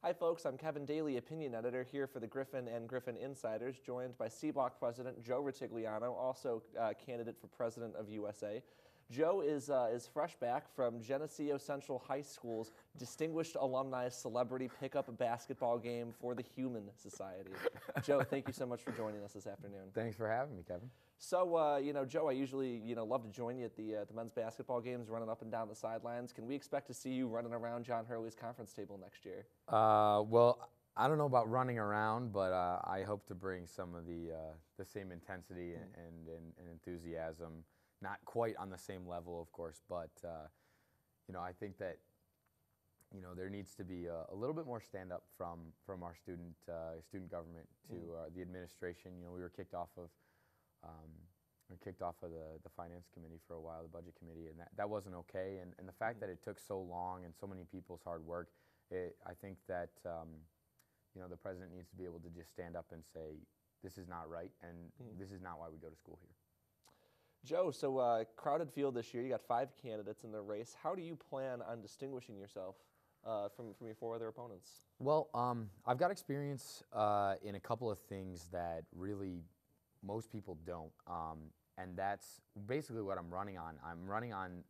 Hi folks, I'm Kevin Daly, Opinion Editor here for the Griffin and Griffin Insiders, joined by C-Block President Joe Rutigliano, also candidate for President of USA. Joe is fresh back from Geneseo Central High School's Distinguished Alumni Celebrity Pickup Basketball Game for the Human Society. Joe, thank you so much for joining us this afternoon. Thanks for having me, Kevin. So, Joe, I usually, love to join you at the men's basketball games, running up and down the sidelines. Can we expect to see you running around John Hurley's conference table next year? Well, I don't know about running around, but I hope to bring some of the same intensity and enthusiasm. Not quite on the same level, of course, but I think that there needs to be a little bit more stand-up from our student government to the administration. We were kicked off of the finance committee for a while, the budget committee, and that wasn't okay. And the fact that it took so long and so many people's hard work, I think that the president needs to be able to just stand up and say, this is not right, and this is not why we go to school here. Joe, so crowded field this year. You got 5 candidates in the race. How do you plan on distinguishing yourself from your 4 other opponents? Well, I've got experience in a couple of things that really most people don't, and that's basically what I'm running on. I'm running on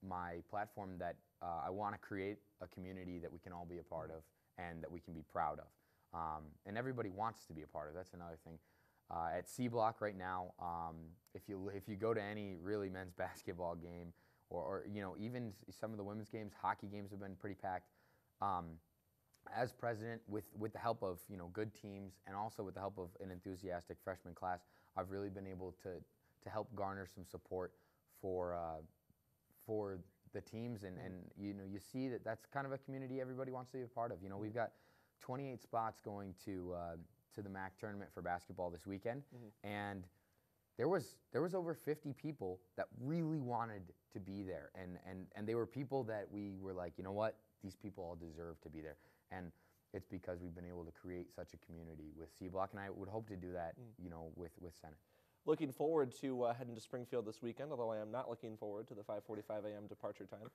my platform that I want to create a community that we can all be a part of and that we can be proud of. And everybody wants to be a part of. That's another thing. At C Block right now, if you go to any really men's basketball game, or even some of the women's games, hockey games have been pretty packed. As president, with the help of good teams and also with the help of an enthusiastic freshman class, I've really been able to help garner some support for the teams, and you see that that's kind of a community everybody wants to be a part of. We've got 28 spots going to the MAC tournament for basketball this weekend, and there was over 50 people that really wanted to be there, and they were people that we were like, you know what, these people all deserve to be there, and it's because we've been able to create such a community with C Block, and I would hope to do that, with Senate. Looking forward to heading to Springfield this weekend, although I am not looking forward to the 5:45 a.m. departure time.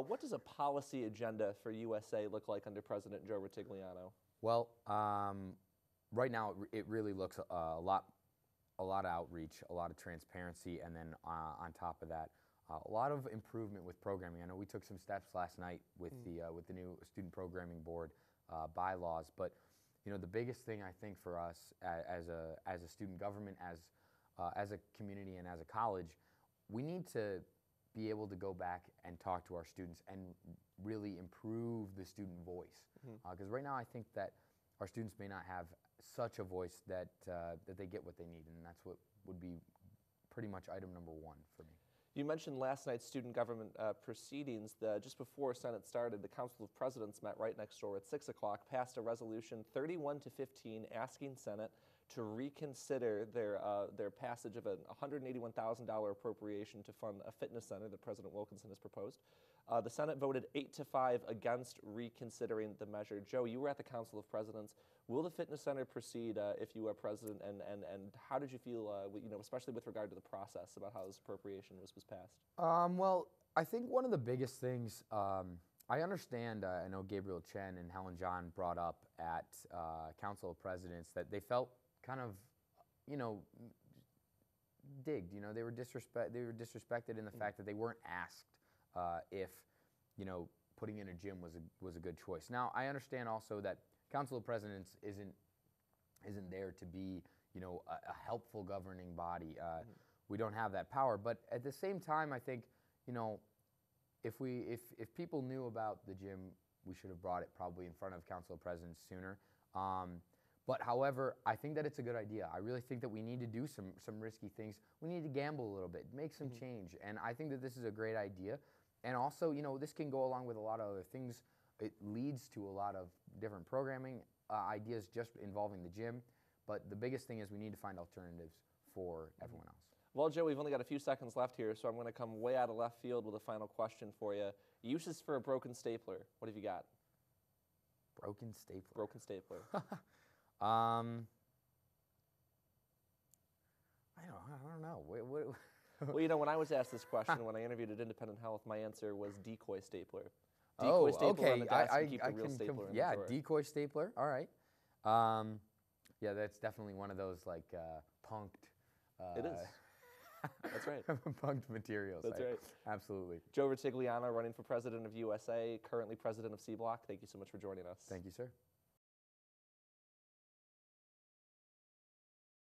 What does a policy agenda for USA look like under President Joe Rutigliano? Well, right now it really looks a lot of outreach, a lot of transparency, and then on top of that, a lot of improvement with programming. I know we took some steps last night with the new student programming board bylaws, but the biggest thing I think for us as a student government, as a community, and as a college, we need to be able to go back and talk to our students and really improve the student voice. Because right now I think that our students may not have such a voice that they get what they need, and that's what would be pretty much item number 1 for me. You mentioned last night's student government proceedings. Just before Senate started, the Council of Presidents met right next door at 6 o'clock, passed a resolution 31-15 asking Senate to reconsider their passage of a $181,000 appropriation to fund a fitness center that President Wilkinson has proposed. The Senate voted 8-5 against reconsidering the measure. Joe, you were at the Council of Presidents. Will the fitness center proceed if you are president, and how did you feel, especially with regard to the process about how this appropriation was passed? Well, I think one of the biggest things, I understand, I know Gabriel Chen and Helen John brought up at Council of Presidents that they felt kind of, digged. They were disrespected in the fact that they weren't asked if, putting in a gym was a good choice. Now, I understand also that Council of Presidents isn't there to be, a helpful governing body. We don't have that power, but at the same time, I think, if people knew about the gym, we should have brought it probably in front of Council of Presidents sooner. But however, I think that it's a good idea. I really think that we need to do some risky things. We need to gamble a little bit, make some change, and I think that this is a great idea. And also, this can go along with a lot of other things. It leads to a lot of different programming ideas just involving the gym, but the biggest thing is we need to find alternatives for everyone else. Well, Joe, we've only got a few seconds left here, so I'm going to come way out of left field with a final question for you. Uses for a broken stapler. What have you got? Broken stapler. Broken stapler. I don't know. Well, when I was asked this question when I interviewed at Independent Health, my answer was decoy stapler. Decoy stapler on the desk I and keep the real stapler in the yeah, drawer. decoy stapler. All right. Yeah, that's definitely one of those like punked. It is. That's right. Punked materials. That's right. Absolutely. Joe Rutigliano, running for president of USA, currently president of C Block. Thank you so much for joining us. Thank you, sir.